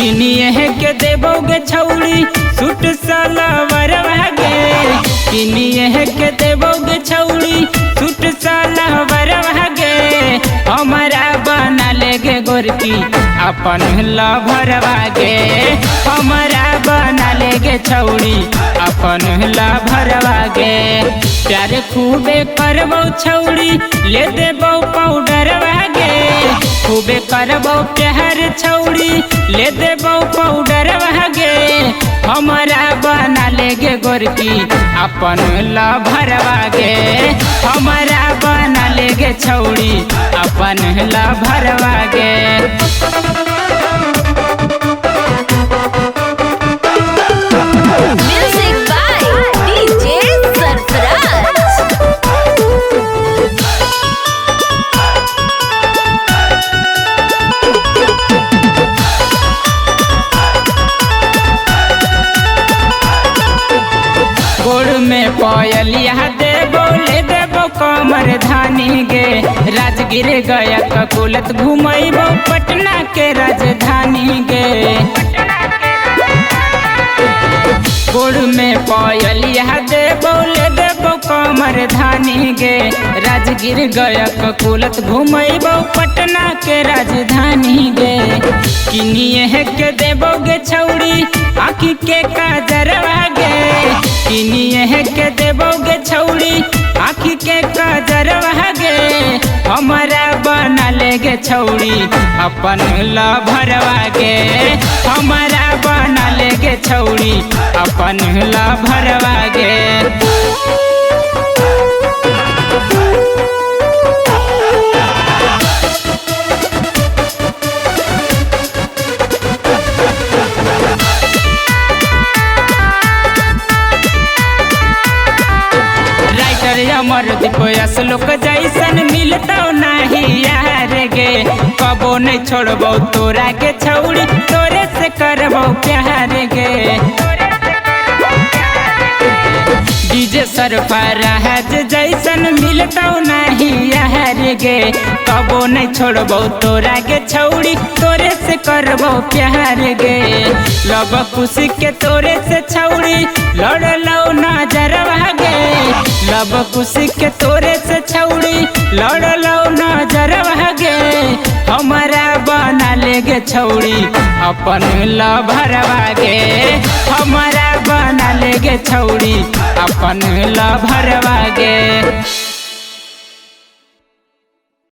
किनिए के देबोगे छौड़ी सूट सलवार गे। किनिए के देबोगे छौड़ी सूट सलवार गे। हमारा बना लेगे गोरकी अपन लभरवा गे। हमारा बना लेगे छौड़ी अपन लभरवा गे। प्यार खूबे करबो छौड़ी ले देबो पाउडर गे। खूबे करबो प्यार छौड़ी ले देबो पाउडर गे। हमारा बना लेगे गोरकी अपन लभरवा गे। हमारा बना लेगे छौड़ी अपन लभरवा गे। Music by DJ Sarfaraz. गोड़ में पायलिया देबो ले देबो कमर धानी गे। राजगीर गया ककुलत घुमैबो पटना के राजधानी गे। गोड़ में पायलिया देबो ले देबो कमर धानी गे। राजगीर गया ककुलत घुमैबो पटना के राजधानी गे। किनिए के देबोगे छौड़ी आँखी के काजरवा गे। किनिए के देबोगे छौड़ी आँखी के काजरवा गे। हमारा बना लेगे छौड़ी अपन लभरवा गे। हमारा बना लेगे छौड़ी अपन लभरवा गे। अमर दीपयास लोक जैसन मिलता नहीं यार गे। कबो नहीं छोड़बो तोरा के छौड़ी तोरे से करबो प्यार गे। डीजे सरफराज जैसन मिलता नहीं यार गे। कबो नहीं छोड़बो तोरा के छौड़ी तोरे से करबो प्यार गे। लब खुशी के तोरे से छौड़ी लड़लो नजरवा गे। लब खुशी के तोरे से छौड़ी लड़लो नजरवा गे। हमारा बना लेगे छौड़ी अपन लभरवा गे। हमारा बना लेगे छौड़ी अपन लभरवा